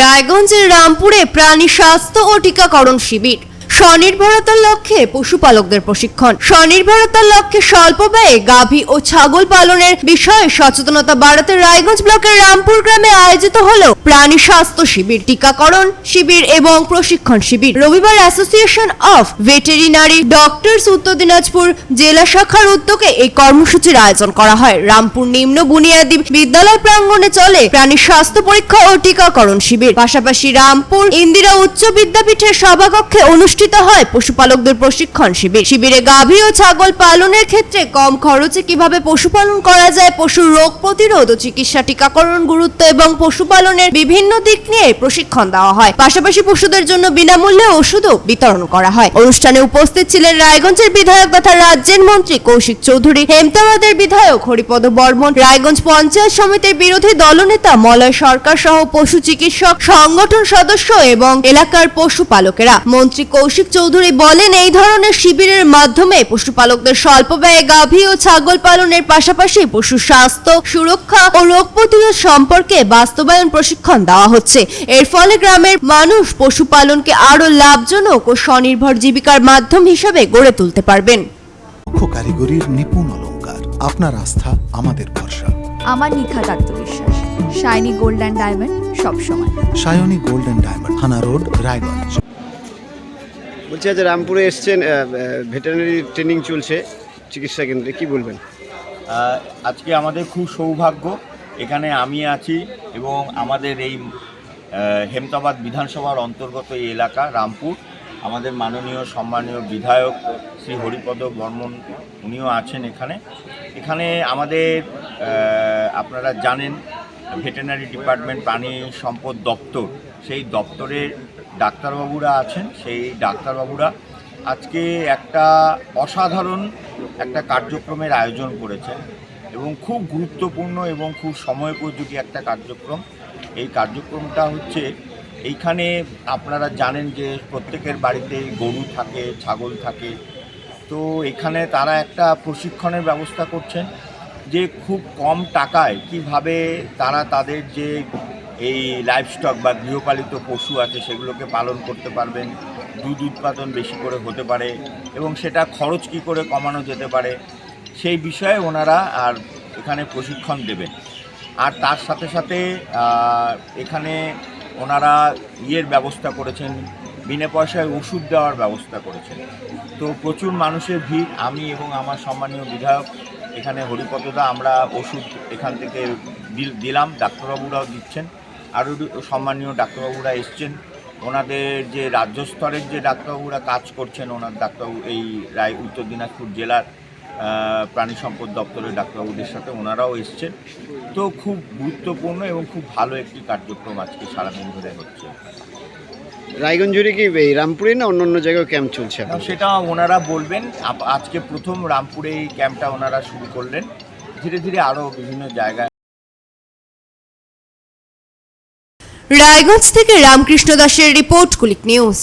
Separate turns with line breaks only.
রায়গঞ্জের রামপুরে প্রাণী স্বাস্থ্য ও টিকাকরণ শিবির। স্বনির্ভরতার লক্ষ্যে পশুপালকদের প্রশিক্ষণ। স্বনির্ভরতার লক্ষ্যে স্বল্প ব্যয়ে গাভী ও ছাগল পালনের বিষয়ে সচেতনতা বাড়াতে রায়গঞ্জ ব্লকের রামপুর গ্রামে আয়োজিত হলো প্রাণী স্বাস্থ্য শিবির, টিকাকরণ শিবির এবং প্রশিক্ষণ শিবির। রবিবার অ্যাসোসিয়েশন অফ ভেটেরিনারি ডক্টরস উত্তর দিনাজপুর জেলা শাখার উদ্যোগে এই কর্মসূচির আয়োজন করা হয়। রামপুর নিম্ন বুনিয়াদী বিদ্যালয় প্রাঙ্গণে চলে প্রাণী স্বাস্থ্য পরীক্ষা ও টিকাকরণ শিবির। পাশাপাশি রামপুর ইন্দিরা উচ্চ বিদ্যাপীঠের সভাকক্ষে অনুষ্ঠিত হয় পশুপালকদের প্রশিক্ষণ শিবির। শিবিরে গাভী ও ছাগল পালনের ক্ষেত্রে কম খরচে কিভাবে পশুপালন করা যায়, পশুর রোগ প্রতিরোধ ও চিকিৎসা, টিকাকরণ গুরুত্ব এবং পশুপালনের বিভিন্ন দিক নিয়ে প্রশিক্ষণ দেওয়া হয়। পাশাপাশি পশুদের জন্য বিনামূল্যে ওষুধও বিতরণ করা হয়। অনুষ্ঠানে উপস্থিত ছিলেন রায়গঞ্জের বিধায়ক তথা রাজ্যের মন্ত্রী কৌশিক চৌধুরী, হেমতাবাদের বিধায়ক হরিপদ বর্মন, রায়গঞ্জ পঞ্চায়েত সমিতির বিরোধী দলনেতা মলয় সরকার সহ পশু চিকিৎসক সংগঠন সদস্য এবং এলাকার পশুপালকেরা। মন্ত্রী কৌশিক চৌধুরী বলেন, এই ধরনের শিবিরের মাধ্যমে পশুপালকদের স্বল্প ব্যয়ে গাভী ও ছাগল পালনের পাশাপাশি পশু স্বাস্থ্য, সুরক্ষা ও রোগ প্রতিরোধ সম্পর্কে বাস্তবায়ন প্রশিক্ষণ দেওয়া হচ্ছে। এর ফলে গ্রামের মানুষ পশুপালনকে আরো লাভজনক ও স্বনির্ভর জীবিকার মাধ্যম হিসেবে গড়ে তুলতে পারবেন।
কারিগরির নিপুণ অলংকার, আপনার আস্থা আমাদের ভরসা।
আমার নিখাত আত্মবিশ্বাস, শাইনি গোল্ড অ্যান্ড ডায়মন্ড সবসময়।
সায়নী গোল্ড অ্যান্ড ডায়মন্ড, থানা রোড, রায়গঞ্জ।
বলছি, আজ রামপুরে এসছেন, ভেটেরিনারি ট্রেনিং চলছে চিকিৎসা কেন্দ্রে, কি বলবেন?
আজকে আমাদের খুব সৌভাগ্য, এখানে আমি আছি এবং আমাদের এই হেমতাবাদ বিধানসভার অন্তর্গত এই এলাকা রামপুর, আমাদের মাননীয় সম্মানীয় বিধায়ক শ্রী হরিপদ বর্মন উনিও আছেন এখানে আমাদের আপনারা জানেন ভেটেরিনারি ডিপার্টমেন্ট প্রাণী সম্পদ দপ্তর, সেই দপ্তরের ডাক্তারবাবুরা আছেন। সেই ডাক্তারবাবুরা আজকে একটা অসাধারণ একটা কার্যক্রমের আয়োজন করেছেন এবং খুব গুরুত্বপূর্ণ এবং খুব সময়োপযোগী একটা কার্যক্রম। এই কার্যক্রমটা হচ্ছে, এইখানে আপনারা জানেন যে প্রত্যেকের বাড়িতে গরু থাকে, ছাগল থাকে, তো এখানে তারা একটা প্রশিক্ষণের ব্যবস্থা করছেন যে খুব কম টাকায় কিভাবে তারা তাদের যে এই লাইভস্টক বা গৃহপালিত পশু আছে সেগুলোকে পালন করতে পারবেন, দুধ উৎপাদন বেশি করে হতে পারে এবং সেটা খরচ কী করে কমানো যেতে পারে, সেই বিষয়ে ওনারা আর এখানে প্রশিক্ষণ দেবেন। আর তার সাথে সাথে এখানে ওনারা ব্যবস্থা করেছেন, বিনা পয়সায় ওষুধ দেওয়ার ব্যবস্থা করেছেন। তো প্রচুর মানুষের ভিড়। আমি এবং আমার সম্মানীয় বিধায়ক এখানে হরিপদদা আমরা ওষুধ এখান থেকে দিলাম, ডাক্তারবাবুরাও দিচ্ছেন, আরও সম্মানীয় ডাক্তারবাবুরা এসছেন। ওনাদের যে রাজ্য স্তরের যে ডাক্তারবাবুরা কাজ করছেন, ওনার ডাক্তারবাবু এই উত্তর দিনাজপুর জেলার প্রাণী সম্পদ দপ্তরের ডাক্তারবাবুদের সাথে ওনারাও এসছেন। তো খুব গুরুত্বপূর্ণ এবং খুব ভালো একটি কার্যক্রম আজকে সারাদিন ধরে হচ্ছে।
রায়গঞ্জ জুড়ে কি রামপুরে না অন্য জায়গায় ক্যাম্প চলছে?
সেটা ওনারা বলবেন। আজকে প্রথম রামপুরে এই ক্যাম্পটা ওনারা শুরু করলেন, ধীরে ধীরে আরও বিভিন্ন জায়গায়।
রায়গঞ্জ থেকে রামকৃষ্ণ দাসের রিপোর্ট, কুলিক নিউজ।